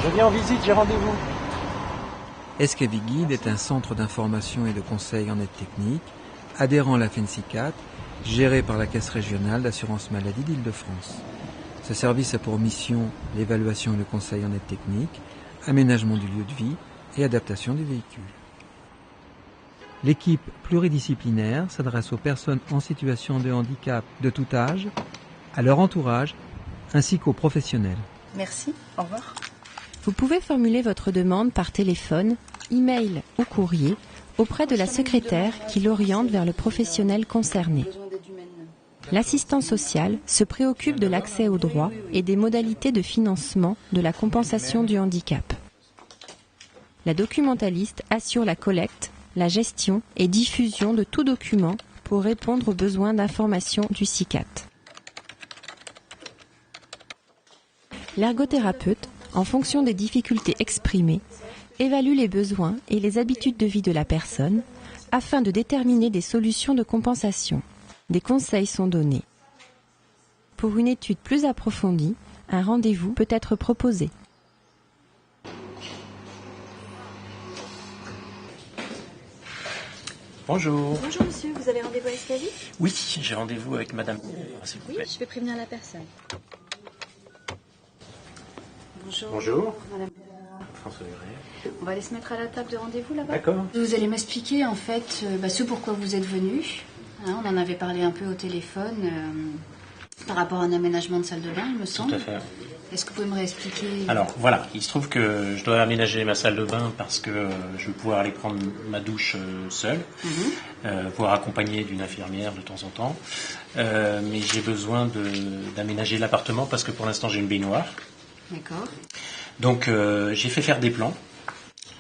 Je viens en visite, j'ai rendez-vous. Escaviguide est un centre d'information et de conseil en aide technique, adhérent à la FENSICAT, géré par la Caisse régionale d'assurance maladie d'Île-de-France. Ce service a pour mission l'évaluation et le conseil en aide technique, aménagement du lieu de vie et adaptation du véhicule. L'équipe pluridisciplinaire s'adresse aux personnes en situation de handicap de tout âge, à leur entourage, ainsi qu'aux professionnels. Merci, au revoir. Vous pouvez formuler votre demande par téléphone, email ou courrier auprès de la secrétaire qui l'oriente vers le professionnel concerné. L'assistant social se préoccupe de l'accès aux droits et des modalités de financement de la compensation du handicap. La documentaliste assure la collecte, la gestion et diffusion de tout document pour répondre aux besoins d'information du SICAT. L'ergothérapeute, en fonction des difficultés exprimées, évalue les besoins et les habitudes de vie de la personne afin de déterminer des solutions de compensation. Des conseils sont donnés. Pour une étude plus approfondie, un rendez-vous peut être proposé. Bonjour. Bonjour monsieur, vous avez rendez-vous à Escavie ? Oui, j'ai rendez-vous avec madame. S'il vous Oui, plaît. je vais prévenir la personne. Bonjour. Bonjour. Madame. François Duret. On va aller se mettre à la table de rendez-vous là-bas. D'accord. Vous allez m'expliquer en fait ce pourquoi vous êtes venu. Hein, on en avait parlé un peu au téléphone par rapport à un aménagement de salle de bain, il me semble. Tout à fait. Est-ce que vous pouvez me réexpliquer ? Alors voilà, il se trouve que je dois aménager ma salle de bain parce que je vais pouvoir aller prendre ma douche seul, pouvoir accompagner d'une infirmière de temps en temps. Mais j'ai besoin d'aménager l'appartement parce que pour l'instant j'ai une baignoire. D'accord. Donc j'ai fait faire des plans.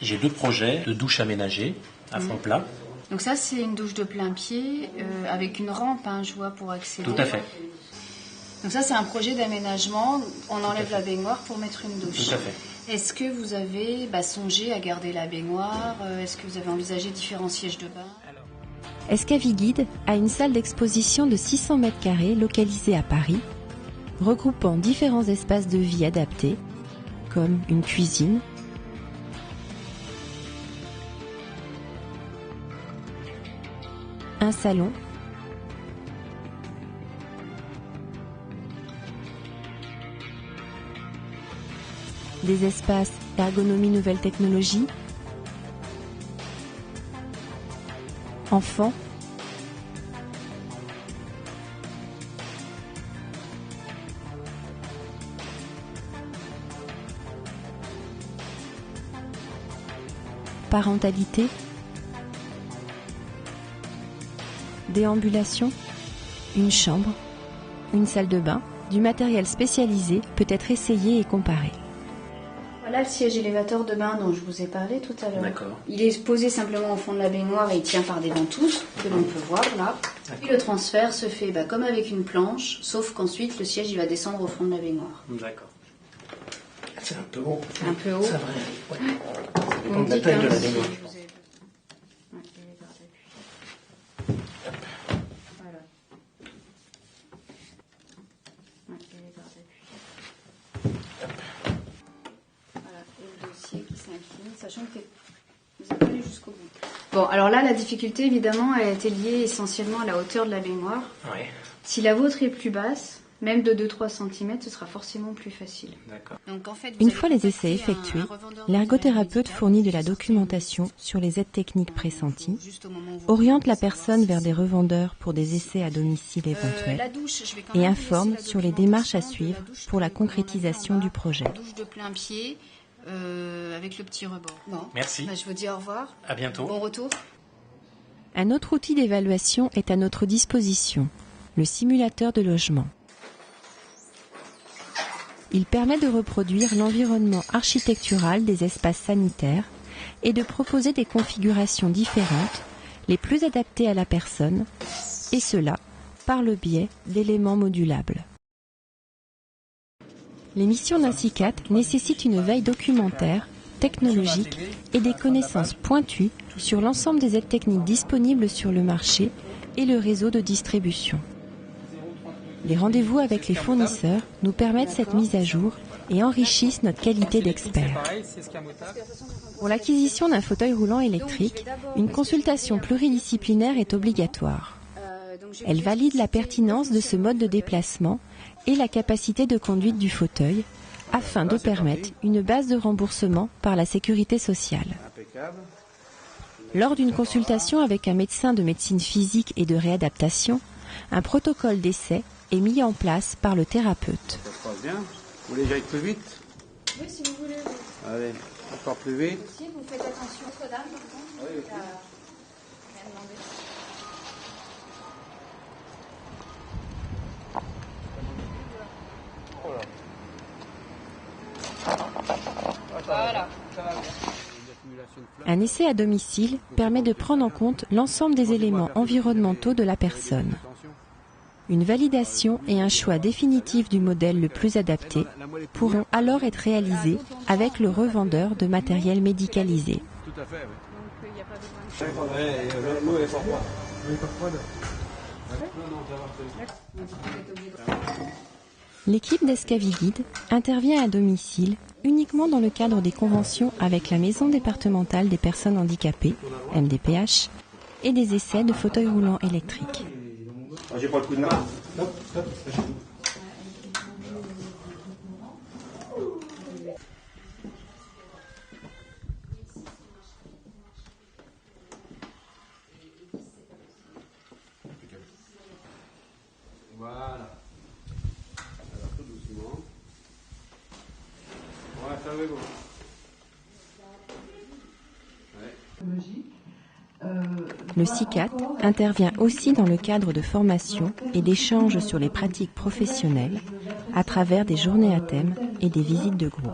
J'ai 2 projets de douche aménagée à fond plat. Donc ça c'est une douche de plein pied avec une rampe, hein, je vois, pour accéder. Tout à fait. Donc ça c'est un projet d'aménagement, on enlève la baignoire pour mettre une douche. Tout à fait. Est-ce que vous avez songé à garder la baignoire ? Est-ce que vous avez envisagé différents sièges de bain ? Escaviguide a une salle d'exposition de 600 m² localisée à Paris, regroupant différents espaces de vie adaptés, comme une cuisine, un salon, des espaces ergonomie nouvelle technologie, enfants, parentalité, déambulation, une chambre, une salle de bain, du matériel spécialisé peut être essayé et comparé. Voilà le siège élévateur de bain dont je vous ai parlé tout à l'heure. D'accord. Il est posé simplement au fond de la baignoire et il tient par des ventouses que l'on peut voir là. Et le transfert se fait comme avec une planche, sauf qu'ensuite le siège il va descendre au fond de la baignoire. D'accord. C'est un peu haut. C'est un peu haut. Ça devrait aller, ouais. Ça Vous dépend me de la dites, taille hein, de la si baignoire. je vous ai- Ouais, et les barres d'appui. Voilà. Ouais, et les barres d'appui. Voilà, et le dossier qui s'incline, sachant que vous n'êtes pas allé jusqu'au bout. Bon, alors là, la difficulté, évidemment, elle a été liée essentiellement à la hauteur de la baignoire. Ouais, Si la vôtre est plus basse, même de 2-3 cm, ce sera forcément plus facile. d'accord. Donc, en fait, Une fois les essais effectués, l'ergothérapeute fournit de la documentation sur les aides techniques pressenties, oriente la personne vers des revendeurs pour des essais à domicile éventuels et informe sur les démarches à suivre pour la concrétisation du projet. Douche de plein pied avec le petit rebord. Bon. Merci. Je vous dis au revoir. À bientôt. Bon retour. Un autre outil d'évaluation est à notre disposition, le simulateur de logement. Il permet de reproduire l'environnement architectural des espaces sanitaires et de proposer des configurations différentes, les plus adaptées à la personne, et cela par le biais d'éléments modulables. Les missions d'un SICAT nécessitent une veille documentaire, technologique et des connaissances pointues sur l'ensemble des aides techniques disponibles sur le marché et le réseau de distribution. Les rendez-vous avec les fournisseurs nous permettent cette mise à jour et enrichissent notre qualité d'expert. Pour l'acquisition d'un fauteuil roulant électrique, une consultation pluridisciplinaire est obligatoire. Elle valide la pertinence de ce mode de déplacement et la capacité de conduite du fauteuil afin de permettre une base de remboursement par la sécurité sociale. Lors d'une consultation avec un médecin de médecine physique et de réadaptation, un protocole d'essai est mis en place par le thérapeute. Ça se passe bien. Vous voulez que j'aille plus vite? Oui, si vous voulez. Allez, encore plus vite. Si vous faites attention, Notre-Dame, par contre. Oui, ok. Rien demandé. Voilà. Un essai à domicile permet de prendre en compte l'ensemble des éléments environnementaux de la personne. Une validation et un choix définitif du modèle le plus adapté pourront alors être réalisés avec le revendeur de matériel médicalisé. Tout à fait, oui. L'eau est fort froide. L'eau est fort froide. L'équipe d'Escaviguide intervient à domicile uniquement dans le cadre des conventions avec la Maison départementale des personnes handicapées, MDPH, et des essais de fauteuils roulants électriques. J'ai pas le coup de main. Voilà. Alors tout doucement. Ouais, fermez-vous. Le CICAT intervient aussi dans le cadre de formation et d'échanges sur les pratiques professionnelles à travers des journées à thème et des visites de groupe.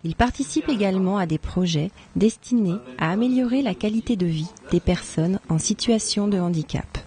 Il participe également à des projets destinés à améliorer la qualité de vie des personnes en situation de handicap.